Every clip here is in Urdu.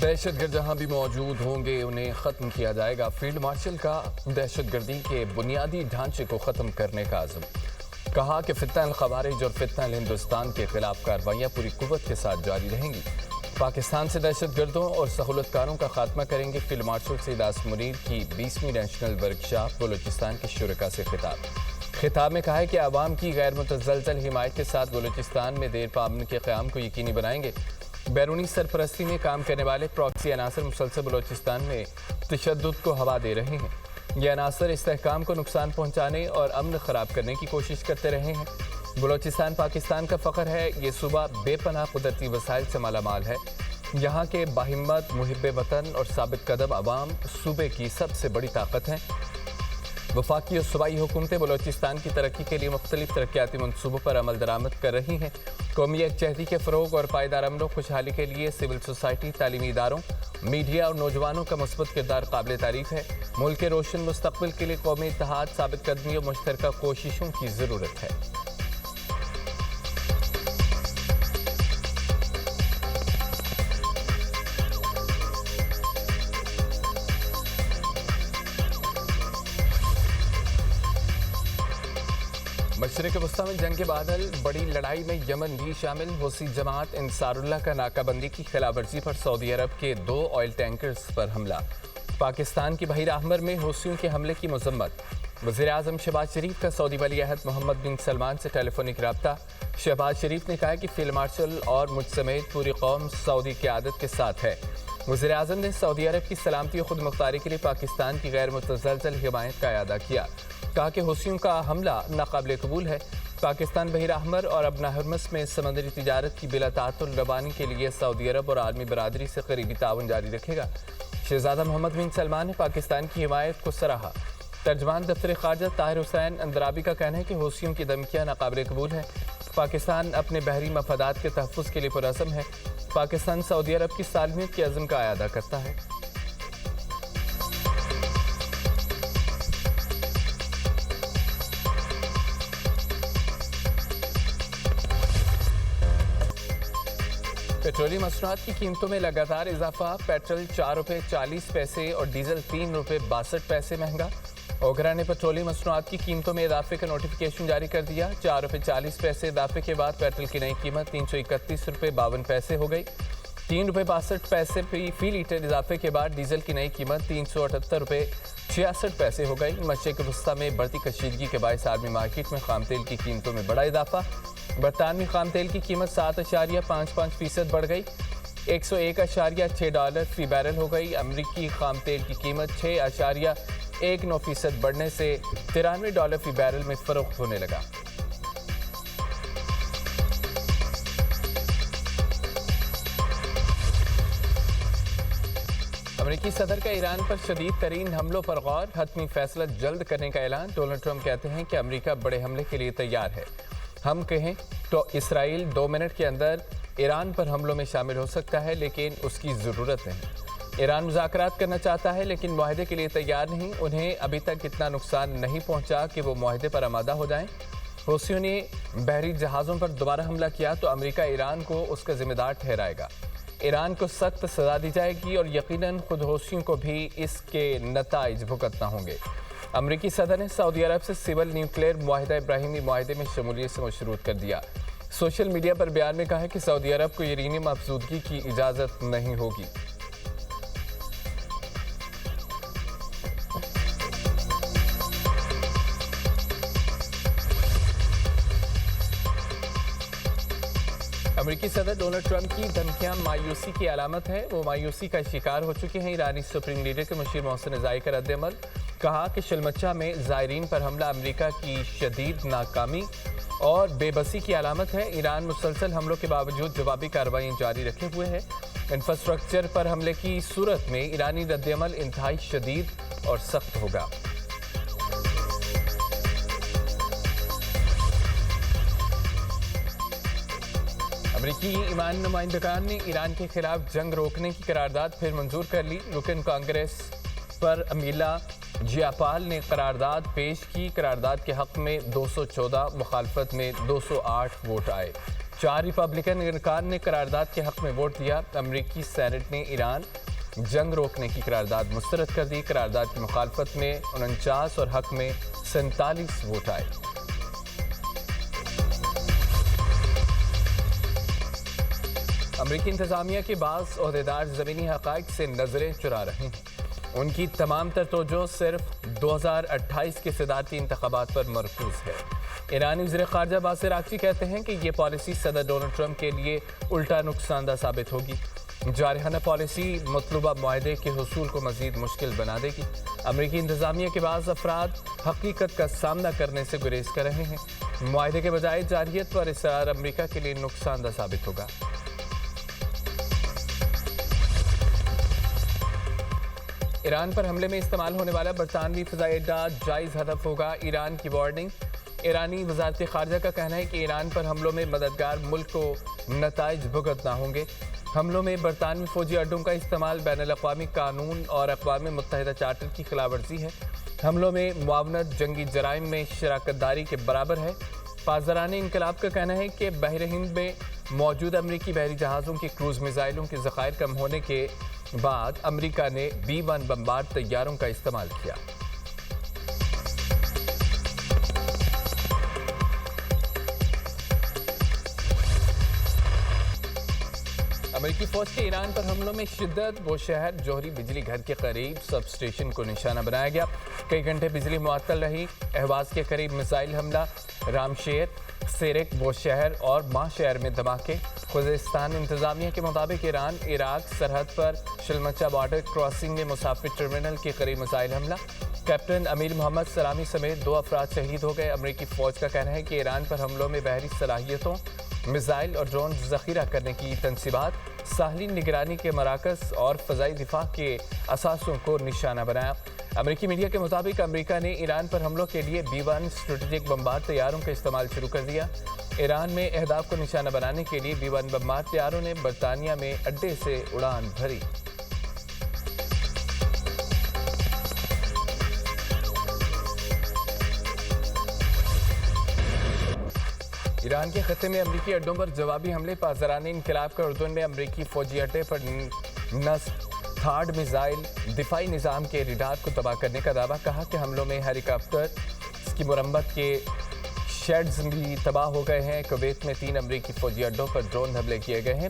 دہشت گرد جہاں بھی موجود ہوں گے انہیں ختم کیا جائے گا۔ فیلڈ مارشل کا دہشت گردی کے بنیادی ڈھانچے کو ختم کرنے کا عزم۔ کہا کہ فتنہ الخوارج اور فتنہ الہندوستان کے خلاف کارروائیاں پوری قوت کے ساتھ جاری رہیں گی۔ پاکستان سے دہشت گردوں اور سہولت کاروں کا خاتمہ کریں گے۔ فیلڈ مارشل سید آصف منیر کی 20ویں نیشنل ورکشاپ بلوچستان کے شرکاء سے خطاب میں کہا ہے کہ عوام کی غیر متزلزل حمایت کے ساتھ بلوچستان میں دیر پا امن کے قیام کو یقینی بنائیں گے۔ بیرونی سرپرستی میں کام کرنے والے پراکسی عناصر مسلسل بلوچستان میں تشدد کو ہوا دے رہے ہیں۔ یہ عناصر استحکام کو نقصان پہنچانے اور امن خراب کرنے کی کوشش کرتے رہے ہیں۔ بلوچستان پاکستان کا فخر ہے۔ یہ صوبہ بے پناہ قدرتی وسائل سے مالا مال ہے۔ یہاں کے باہمت محب وطن اور ثابت قدم عوام صوبے کی سب سے بڑی طاقت ہیں۔ وفاقی اور صوبائی حکومتیں بلوچستان کی ترقی کے لیے مختلف ترقیاتی منصوبوں پر عمل درآمد کر رہی ہیں۔ قومی یکجہتی کے فروغ اور پائیدار امن و خوشحالی کے لیے سول سوسائٹی، تعلیمی اداروں، میڈیا اور نوجوانوں کا مثبت کردار قابل تعریف ہے۔ ملک کے روشن مستقبل کے لیے قومی اتحاد، ثابت قدمی اور مشترکہ کوششوں کی ضرورت ہے۔ مشرق وسطیٰ میں جنگ کے بادل، بڑی لڑائی میں یمن بھی شامل۔ حوثی جماعت انصار اللہ کا ناکہ بندی کی خلاف ورزی پر سعودی عرب کے 2 آئل ٹینکرز پر حملہ۔ پاکستان کی بحیرہ احمر میں حوثیوں کے حملے کی مذمت۔ وزیر اعظم شہباز شریف کا سعودی ولی عہد محمد بن سلمان سے ٹیلی فونک رابطہ۔ شہباز شریف نے کہا کہ فیلڈ مارشل اور مجھ سمیت پوری قوم سعودی قیادت کے ساتھ ہے۔ وزیر اعظم نے سعودی عرب کی سلامتی و خود مختاری کے لیے پاکستان کی غیر متزلزل حمایت کا اعادہ کیا۔ کہا کہ حوثیوں کا حملہ ناقابل قبول ہے۔ پاکستان بحیرہ احمر اور ابن حرمز میں سمندری تجارت کی بلا تعطل روانی کے لیے سعودی عرب اور عالمی برادری سے قریبی تعاون جاری رکھے گا۔ شہزادہ محمد بن سلمان نے پاکستان کی حمایت کو سراہا۔ ترجمان دفتر خارجہ طاہر حسین اندرابی کا کہنا ہے کہ حوثیوں کی دھمکیاں ناقابل قبول ہیں۔ پاکستان اپنے بحری مفادات کے تحفظ کے لیے پرعزم ہے۔ پاکستان سعودی عرب کی سالمیت کے عزم کا اعادہ کرتا ہے۔ پیٹرولیم مصنوعات کی قیمتوں میں لگاتار اضافہ۔ پیٹرول 4 روپے 40 پیسے اور ڈیزل 3 روپے 62 پیسے مہنگا۔ اوگرا نے پیٹرولیم مصنوعات کی قیمتوں میں اضافے کا نوٹیفیکیشن جاری کر دیا۔ 4 روپے 40 پیسے اضافے کے بعد پیٹرول کی نئی قیمت 331 روپے 52 پیسے ہو گئی۔ 3 روپے 62 پیسے فی لیٹر اضافے کے بعد ڈیزل کی نئی قیمت 378 روپے 66 پیسے ہو گئی۔ مشرق وسطیٰ میں بڑھتی کشیدگی کے باعث عالمی مارکیٹ میں خام تیل کی قیمتوں میں بڑا اضافہ۔ برطانوی خام تیل کی قیمت 7.55% بڑھ گئی، $101.6 فی بیرل ہو گئی۔ امریکی خام تیل کی قیمت 6.19% بڑھنے سے $93 فی بیرل میں فروخت ہونے لگا۔ امریکی صدر کا ایران پر شدید ترین حملوں پر غور، حتمی فیصلہ جلد کرنے کا اعلان۔ ڈونلڈ ٹرمپ کہتے ہیں کہ امریکہ بڑے حملے کے لیے تیار ہے۔ ہم کہیں تو اسرائیل 2 منٹ کے اندر ایران پر حملوں میں شامل ہو سکتا ہے، لیکن اس کی ضرورت نہیں۔ ایران مذاکرات کرنا چاہتا ہے لیکن معاہدے کے لیے تیار نہیں۔ انہیں ابھی تک اتنا نقصان نہیں پہنچا کہ وہ معاہدے پر آمادہ ہو جائیں۔ حوثیوں نے بحری جہازوں پر دوبارہ حملہ کیا تو امریکہ ایران کو اس کا ذمہ دار ٹھہرائے گا۔ ایران کو سخت سزا دی جائے گی اور یقیناً خود حوثیوں کو بھی اس کے نتائج بھگتنا ہوں گے۔ امریکی صدر نے سعودی عرب سے سول نیوکلیئر معاہدہ ابراہیمی معاہدے میں شمولیت سے مشروط کر دیا۔ سوشل میڈیا پر بیان میں کہا ہے کہ سعودی عرب کو یورینیم افزودگی کی اجازت نہیں ہوگی۔ امریکی صدر ڈونلڈ ٹرمپ کی دھمکیاں مایوسی کی علامت ہے۔ وہ مایوسی کا شکار ہو چکے ہیں۔ ایرانی سپریم لیڈر کے مشیر محسن رضائی کا رد عمل۔ کہا کہ شلمچہ میں زائرین پر حملہ امریکہ کی شدید ناکامی اور بے بسی کی علامت ہے۔ ایران مسلسل حملوں کے باوجود جوابی کارروائیاں جاری رکھے ہوئے ہے۔ انفراسٹرکچر پر حملے کی صورت میں ایرانی رد عمل انتہائی شدید اور سخت ہوگا۔ امریکی ایمان نمائندگان نے ایران کے خلاف جنگ روکنے کی قرارداد پھر منظور کر لی۔ رکن کانگریس پر امیلا جیاپال نے قرارداد پیش کی۔ قرارداد کے حق میں 214، مخالفت میں 208 ووٹ آئے۔ 4 ریپبلکن ارکان نے قرارداد کے حق میں ووٹ دیا۔ امریکی سینٹ نے ایران جنگ روکنے کی قرارداد مسترد کر دی۔ قرارداد کی مخالفت میں 49 اور حق میں 47 ووٹ آئے۔ امریکی انتظامیہ کے بعض عہدیدار زمینی حقائق سے نظریں چرا رہے ہیں۔ ان کی تمام تر توجہ صرف 2028 کے صدارتی انتخابات پر مرکوز ہے۔ ایرانی وزیر خارجہ عباس عراقچی کہتے ہیں کہ یہ پالیسی صدر ڈونلڈ ٹرمپ کے لیے الٹا نقصان دہ ثابت ہوگی۔ جارحانہ پالیسی مطلوبہ معاہدے کے حصول کو مزید مشکل بنا دے گی۔ امریکی انتظامیہ کے بعض افراد حقیقت کا سامنا کرنے سے گریز کر رہے ہیں۔ معاہدے کے بجائے جارحیت پر اصرار امریکہ کے لیے نقصان دہ ثابت ہوگا۔ ایران پر حملے میں استعمال ہونے والا برطانوی فضائی اڈہ جائز ہدف ہوگا، ایران کی وارننگ۔ ایرانی وزارت خارجہ کا کہنا ہے کہ ایران پر حملوں میں مددگار ملک کو نتائج بھگتنا ہوں گے۔ حملوں میں برطانوی فوجی اڈوں کا استعمال بین الاقوامی قانون اور اقوام متحدہ چارٹر کی خلاف ورزی ہے۔ حملوں میں معاونت جنگی جرائم میں شراکت داری کے برابر ہے۔ پاسداران انقلاب کا کہنا ہے کہ بحر ہند میں موجود امریکی بحری جہازوں کے کروز میزائلوں کے ذخائر کم ہونے کے بعد امریکہ نے B-1 بمبارڈ طیاروں کا استعمال کیا۔ امریکی فوج کے ایران پر حملوں میں شدت، وہ شہر جوہری بجلی گھر کے قریب سب اسٹیشن کو نشانہ بنایا گیا۔ کئی گھنٹے بجلی معطل رہی۔ اہواز کے قریب میزائل حملہ، رام شیر، سیرک، وہ شہر اور ماہ شہر میں دھماکے۔ خوزستان انتظامیہ کے مطابق ایران عراق سرحد پر شلمچہ بارڈر کراسنگ میں مسافر ٹرمینل کے قریب میزائل حملہ۔ کیپٹن امیر محمد سلامی سمیت 2 افراد شہید ہو گئے۔ امریکی فوج کا کہنا ہے کہ ایران پر حملوں میں بحری صلاحیتوں، میزائل اور ڈرون ذخیرہ کرنے کی تنصیبات، ساحلی نگرانی کے مراکز اور فضائی دفاع کے اثاثوں کو نشانہ بنایا۔ امریکی میڈیا کے مطابق امریکہ نے ایران پر حملوں کے لیے B-1 اسٹریٹجک بمبارڈ طیاروں کا استعمال شروع کر دیا۔ ایران میں اہداف کو نشانہ بنانے کے لیے B-1 بمبارڈ طیاروں نے برطانیہ میں اڈے سے اڑان بھری۔ ایران کے خطے میں امریکی اڈوں پر جوابی حملے۔ پاسداران انقلاب کا اردن میں امریکی فوجی اڈے پر نصب تھاڈ میزائل دفاعی نظام کے ریڈار کو تباہ کرنے کا دعویٰ، کہا کہ حملوں میں ہیلی کاپٹر کی مرمت کے شیڈز بھی تباہ ہو گئے ہیں۔ کویت میں 3 امریکی فوجی اڈوں پر ڈرون حملے کیے گئے ہیں۔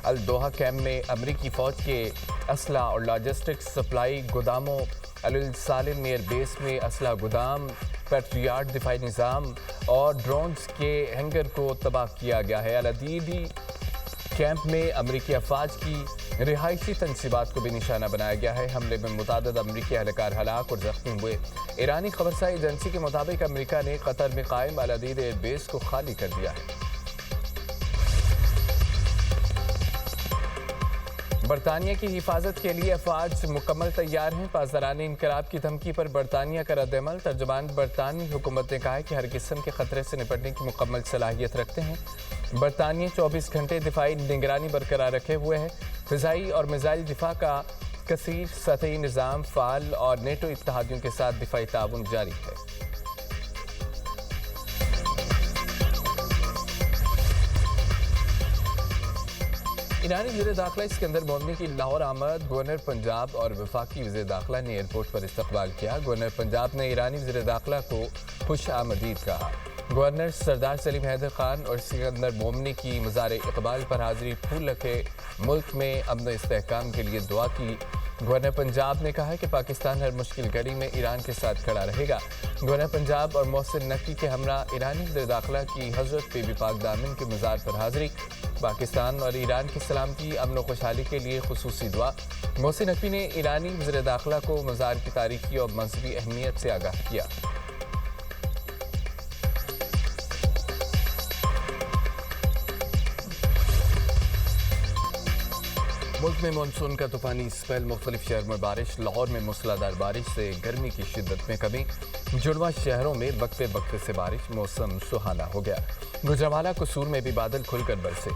الدوحہ کیمپ میں امریکی فوج کے اسلحہ اور لاجسٹکس سپلائی گوداموں، السالم ایئر بیس میں اسلحہ گودام، پیٹریاٹ دفاعی نظام اور ڈرونز کے ہینگر کو تباہ کیا گیا ہے۔ العدیدی کیمپ میں امریکی افواج کی رہائشی تنصیبات کو بھی نشانہ بنایا گیا ہے۔ حملے میں متعدد امریکی اہلکار ہلاک اور زخمی ہوئے۔ ایرانی خبرساز ایجنسی کے مطابق امریکہ نے قطر میں قائم العدید ایئر بیس کو خالی کر دیا ہے۔ برطانیہ کی حفاظت کے لیے افواج مکمل تیار ہیں۔ پاسداران انقلاب کی دھمکی پر برطانیہ کا رد عمل۔ ترجمان برطانوی حکومت نے کہا ہے کہ ہر قسم کے خطرے سے نپٹنے کی مکمل صلاحیت رکھتے ہیں۔ برطانیہ 24 گھنٹے دفاعی نگرانی برقرار رکھے ہوئے ہے۔ فضائی اور میزائل دفاع کا کثیر سطحی نظام فعال اور نیٹو اتحادیوں کے ساتھ دفاعی تعاون جاری ہے۔ ایرانی وزیر داخلہ اسکندر مومنی کی لاہور آمد، گورنر پنجاب اور وفاقی وزیر داخلہ نے ایئرپورٹ پر استقبال کیا۔ گورنر پنجاب نے ایرانی وزیر داخلہ کو خوش آمدید کہا۔ گورنر سردار سلیم حیدر خان اور اسکندر مومنی کی مزار اقبال پر حاضری پھول رکھے ملک میں امن و استحکام کے لیے دعا کی۔ گورنر پنجاب نے کہا کہ پاکستان ہر مشکل گھڑی میں ایران کے ساتھ کھڑا رہے گا۔ گورنر پنجاب اور محسن نقوی کے ہمراہ ایرانی وزیر داخلہ کی حضرت بی بی پاک دامن کے مزار پر حاضری۔ پاکستان اور ایران کی سلامتی، امن و خوشحالی کے لیے خصوصی دعا۔ محسن نقوی نے ایرانی وزیر داخلہ کو مزار کی تاریخی اور مذہبی اہمیت سے آگاہ کیا۔ ملک میں مانسون کا طوفانی اسپیل، مختلف شہروں میں بارش۔ لاہور میں موسلادھار بارش سے گرمی کی شدت میں کمی۔ جڑواں شہروں میں وقفے وقفے سے بارش، موسم سہانا ہو گیا۔ گوجرانوالہ قصور میں بھی بادل کھل کر برسے۔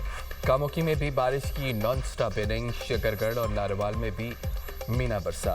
کاموکی میں بھی بارش کی نان سٹاپ ریننگ، شکر گڑھ اور ناروال میں بھی مینا برسا۔